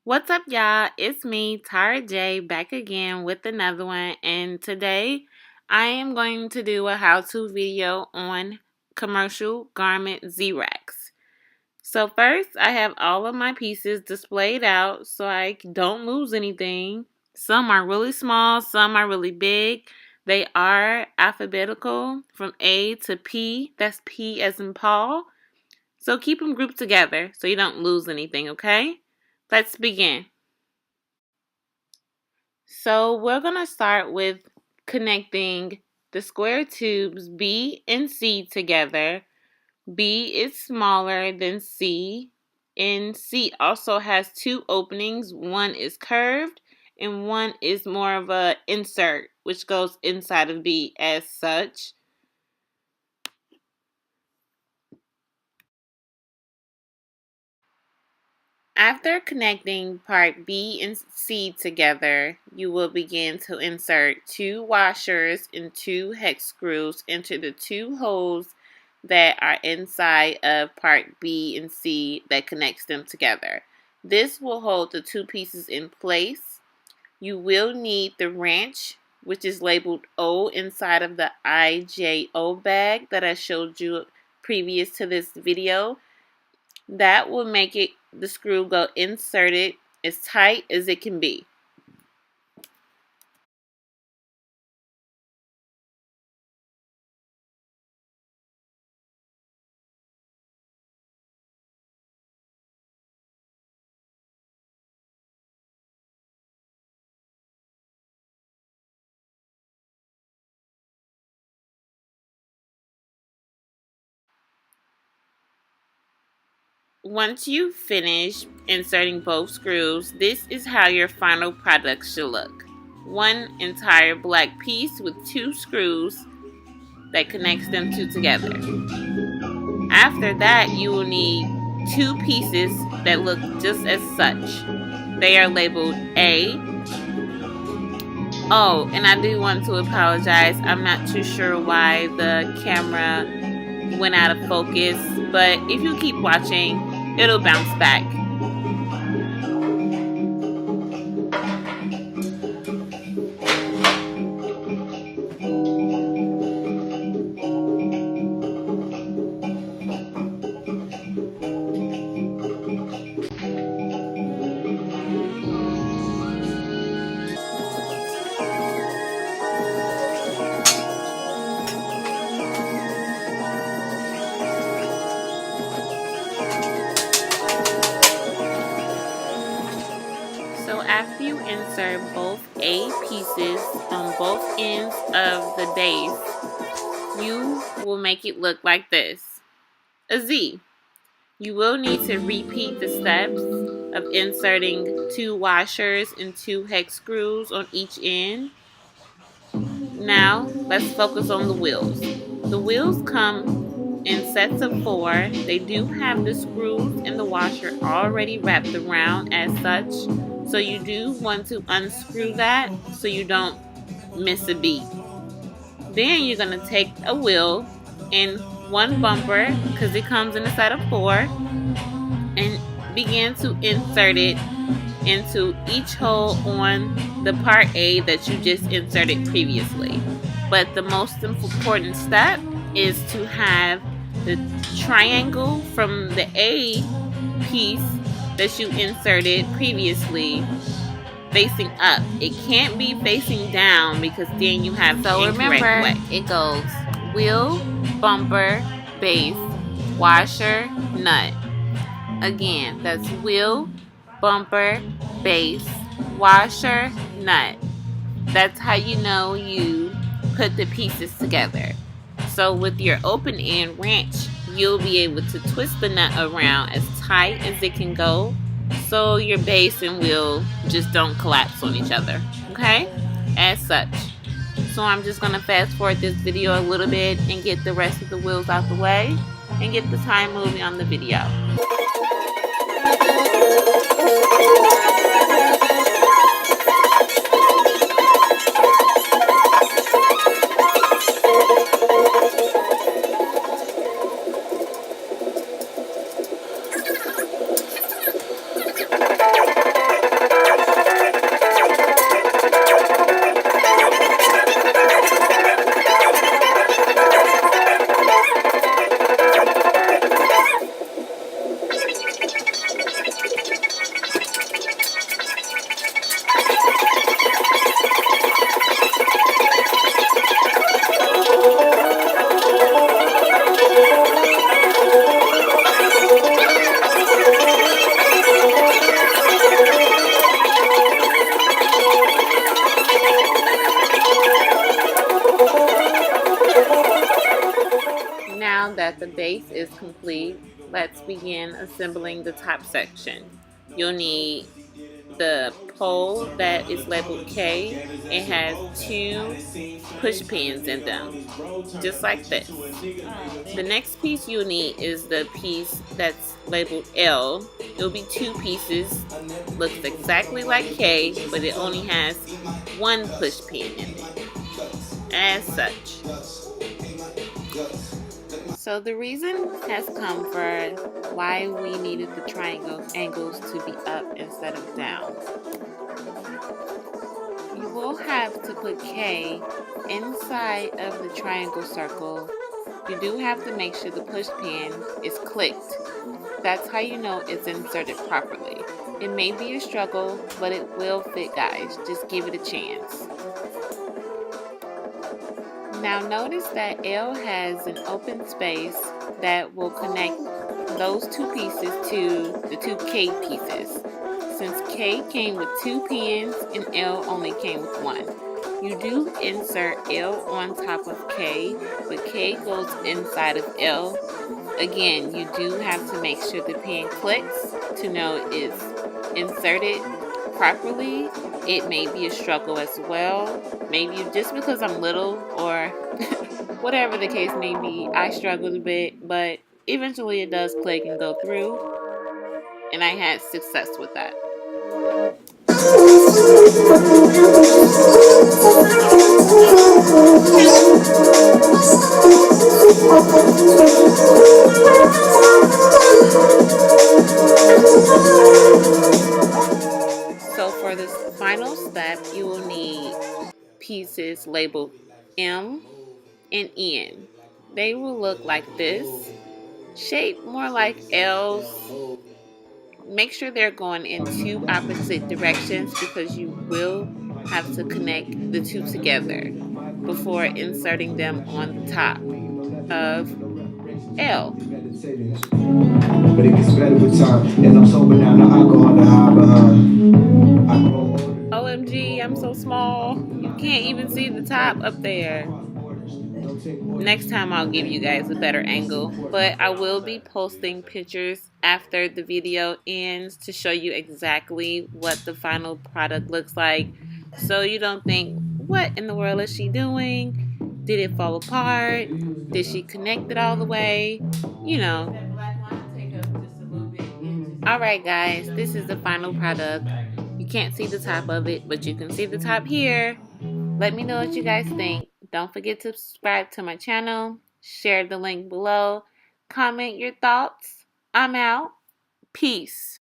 What's up, y'all? It's me, Tara J, back again with another one. And today I am going to do a how-to video on commercial garment Z-Racks. So first, I have all of my pieces displayed out so I don't lose anything. Some are really small, some are really big. They are alphabetical from A to P. That's P as in Paul. So keep them grouped together so you don't lose anything, okay? Let's begin. So we're going to start with connecting the square tubes B and C together. B is smaller than C, and C also has two openings. One is curved and one is more of a insert, which goes inside of B as such. After connecting part B and C together, you will begin to insert two washers and two hex screws into the two holes that are inside of part B and C that connects them together. This will hold the two pieces in place. You will need the wrench, which is labeled O inside of the IJO bag that I showed you previous to this video. That will make the screw go inserted as tight as it can be. Once you finish inserting both screws, this is how your final product should look. One entire black piece with two screws that connects them two together. After that, you will need two pieces that look just as such. They are labeled A. Oh, and I do want to apologize. I'm not too sure why the camera went out of focus, but if you keep watching, it'll bounce back. So after you insert both A pieces on both ends of the base, you will make it look like this, a Z. You will need to repeat the steps of inserting two washers and two hex screws on each end. Now, let's focus on the wheels. The wheels come in sets of 4. They do have the screws and the washer already wrapped around as such. So you do want to unscrew that so you don't miss a beat. Then you're going to take a wheel and one bumper, because it comes in a set of 4, and begin to insert it into each hole on the part A that you just inserted previously. But the most important step is to have the triangle from the A piece that you inserted previously facing up. It can't be facing down because then you have the incorrect way. It goes wheel, bumper, base, washer, nut. Again, that's wheel, bumper, base, washer, nut. That's how you know you put the pieces together. So with your open end wrench, you'll be able to twist the nut around as tight as it can go so your base and wheel just don't collapse on each other, okay? As such. So I'm just going to fast forward this video a little bit and get the rest of the wheels out the way and get the time moving on the video. base is complete, let's begin assembling the top section. You'll need the pole that is labeled K. It has 2 push pins in them, just like this. The next piece you'll need is the piece that's labeled L. It'll be 2 pieces, looks exactly like K, but it only has 1 push pin in it, as such. So the reason has come for why we needed the triangle angles to be up instead of down. You will have to put K inside of the triangle circle. You do have to make sure the push pin is clicked. That's how you know it's inserted properly. It may be a struggle, but it will fit, guys. Just give it a chance. Now notice that L has an open space that will connect those 2 pieces to the 2 K pieces. Since K came with 2 pins and L only came with 1. You do insert L on top of K, but K goes inside of L. Again, you do have to make sure the pin clicks to know it's inserted properly. It may be a struggle as well. Maybe just because I'm little or whatever the case may be, I struggled a bit, but eventually it does click and go through, and I had success with that. So for this final step, you will need pieces labeled M and N. They will look like this, shaped more like L's. Make sure they're going in 2 opposite directions because you will have to connect the 2 together before inserting them on the top of L. But it gets better with time. As I'm sober now, the alcohol to hide behind. OMG, I'm so small. You can't even see the top up there. Next time I'll give you guys a better angle, but I will be posting pictures after the video ends to show you exactly what the final product looks like, so you don't think, what in the world is she doing? Did it fall apart? Did she connect it all the way? You know. Alright guys, this is the final product. You can't see the top of it, but you can see the top here. Let me know what you guys think. Don't forget to subscribe to my channel. Share the link below. Comment your thoughts. I'm out. Peace.